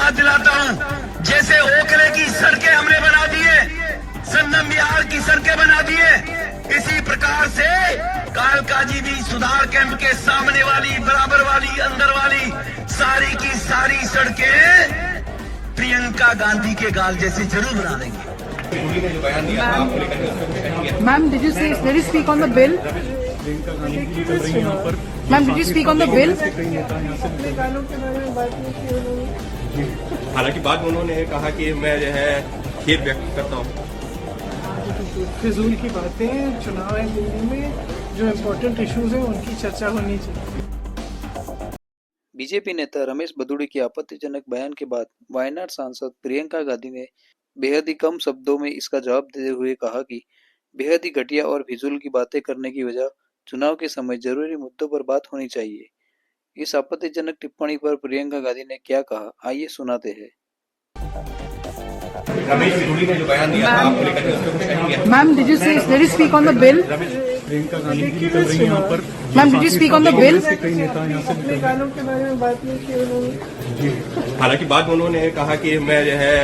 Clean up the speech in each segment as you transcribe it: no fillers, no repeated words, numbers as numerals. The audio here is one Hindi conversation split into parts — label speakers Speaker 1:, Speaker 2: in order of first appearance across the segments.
Speaker 1: विश्वास दिलाता हूँ, जैसे ओखले की सड़कें हमने बना दिए, संगम बिहार की सड़कें बना दिए, इसी प्रकार से कालकाजी भी सुधार कैंप के सामने वाली, बराबर वाली, अंदर वाली सारी की सारी सड़कें प्रियंका गांधी के गाल जैसे जरूर बना देंगे।
Speaker 2: ने जो बयान दिया था आपको लेकर के उसमें कुछ कहेंगे?
Speaker 3: Ma'am, did you speak on the bill? Ma'am, did you speak on the bill?
Speaker 2: हालांकि बाद में उन्होंने कहा कि मैं जो है खेद व्यक्त करता हूँ।
Speaker 4: फिजूल की बातें, चुनाव है दिल्ली में, जो इम्पोर्टेंट इश्यूज हैं उनकी चर्चा होनी चाहिए।
Speaker 5: बीजेपी नेता रमेश बदूड़ी के आपत्तिजनक बयान के बाद वायनाड सांसद प्रियंका गांधी ने बेहद ही कम शब्दों में इसका जवाब देते हुए कहा कि बेहद ही घटिया और फिजूल की बातें करने की वजह चुनाव के समय जरूरी मुद्दों पर बात होनी चाहिए। इस आपत्तिजनक टिप्पणी पर प्रियंका गांधी ने क्या कहा, आइए सुनाते हैं।
Speaker 2: रमेश बदूड़ी ने जो बयान दिया था आपको लेकर के उसमें कुछ कहेंगे?
Speaker 3: Ma'am, did you speak on the bill?
Speaker 4: Priyanka Gandhi की कर रही यहाँ पर।
Speaker 3: Ma'am, did you speak on the bill?
Speaker 4: कई नेता यहाँ से अपने गानों के बारे में बात नहीं की उन्होंने।
Speaker 2: हालांकि बाद में उन्होंने कहा कि मैं जो है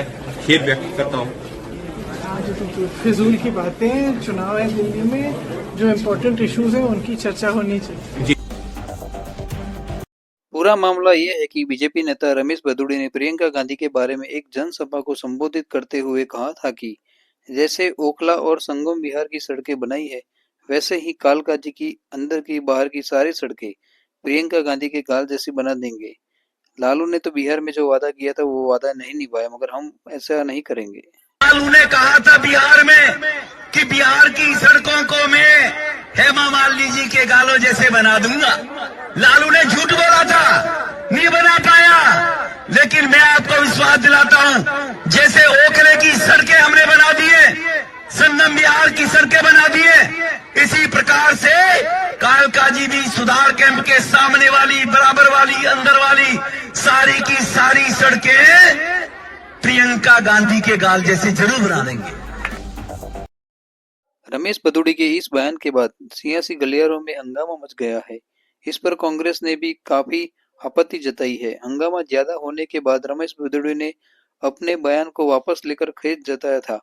Speaker 2: खेद व्यक्त करता हूँ।
Speaker 4: फिजूल की बातें, चुनाव है दिल्ली में, जो इम्पोर्टेंट इश्यूज हैं उनकी चर्चा होनी चाहिए।
Speaker 5: पूरा मामला ये है कि बीजेपी नेता रमेश बदूड़ी ने प्रियंका गांधी के बारे में एक जनसभा को संबोधित करते हुए कहा था कि जैसे ओखला और संगम बिहार की सड़कें बनाई है, वैसे ही कालकाजी की अंदर की बाहर की सारी सड़कें प्रियंका गांधी के गाल जैसी बना देंगे। लालू ने तो बिहार में जो वादा किया था वो वादा नहीं निभाया, मगर हम ऐसा नहीं करेंगे।
Speaker 1: लालू ने कहा था बिहार में कि बिहार की सड़कों को मैं हेमा मालिनी जी के गालों जैसे बना दूंगा। लालू ने झूठ बोला था, नहीं बना पाया, लेकिन मैं आपको विश्वास दिलाता हूँ, जैसे ओखले की सड़कें हमने बना दिए, संगम बिहार की सड़कें बना दिए, इसी प्रकार से कालकाजी भी सुधार कैंप के सामने वाली, बराबर वाली, अंदर वाली सारी की सारी सड़कें प्रियंका गांधी के गाल जैसे जरूर बना देंगे।
Speaker 5: रमेश बदूड़ी के इस बयान के बाद सियासी गलियारों में हंगामा मच गया है। इस पर कांग्रेस ने भी काफी आपत्ति जताई है। हंगामा ज्यादा होने के बाद रमेश बदूड़ी ने अपने बयान को वापस लेकर खेद जताया था।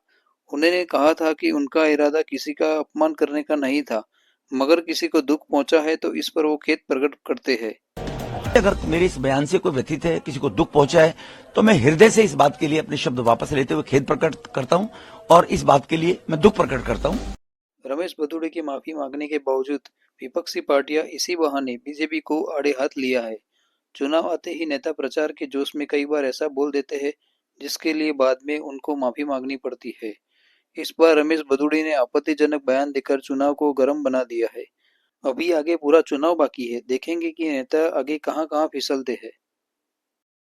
Speaker 5: उन्होंने कहा था कि उनका इरादा किसी का अपमान करने का नहीं था, मगर किसी को दुख पहुंचा है तो इस पर वो खेद प्रकट करते हैं।
Speaker 6: अगर मेरे इस बयान से कोई व्यथित है, किसी को दुख पहुंचा है, तो मैं हृदय से इस बात के लिए अपने शब्द वापस लेते हुए खेद प्रकट करता हूं और इस बात के लिए मैं दुख प्रकट करता हूं।
Speaker 5: रमेश बदूड़ी की माफी मांगने के बावजूद विपक्षी पार्टियां इसी बहाने बीजेपी को आड़े हाथ लिया है। चुनाव आते ही नेता प्रचार के जोश में कई बार ऐसा बोल देते हैं जिसके लिए बाद में उनको माफी मांगनी पड़ती है। इस बार रमेश बदूड़ी ने आपत्तिजनक बयान देकर चुनाव को गर्म बना दिया है। अभी आगे पूरा चुनाव बाकी है, देखेंगे कि नेता आगे कहां फिसलते हैं।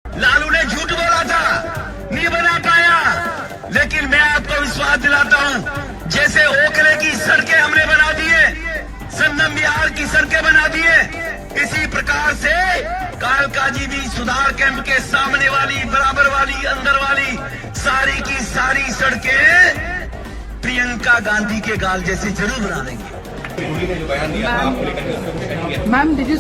Speaker 1: लालू ने झूठ बोला था, नहीं बना पाया, लेकिन मैं आपको विश्वास दिलाता हूँ, जैसे ओखले की सड़कें हमने बना दिए, संगम बिहार की सड़कें बना दिए, इसी प्रकार से कालकाजी भी सुधार कैंप के सामने वाली, बराबर वाली, अंदर वाली सारी की सारी सड़कें प्रियंका गांधी के गाल जैसे जरूर बना देंगे।
Speaker 2: ने जो बयान दिया था आपको लेकर के उसमें कुछ कहेंगे?
Speaker 3: Ma'am, did you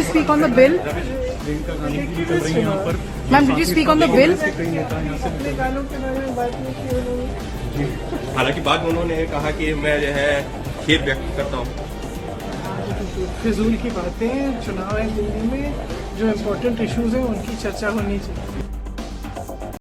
Speaker 3: speak on the bill?
Speaker 4: Priyanka Gandhi की कर रही यहाँ पर।
Speaker 3: Ma'am, did you speak on the bill?
Speaker 4: कई नेता यहाँ से अपने गानों के बारे में बात नहीं की उन्होंने।
Speaker 2: हालांकि बाद में उन्होंने कहा कि मैं जो है खेद व्यक्त करता हूँ।
Speaker 4: फिजूल की बातें, चुनाव है दिल्ली में, जो इम्पोर्टेंट इश्यूज हैं उनकी चर्चा होनी चाहिए।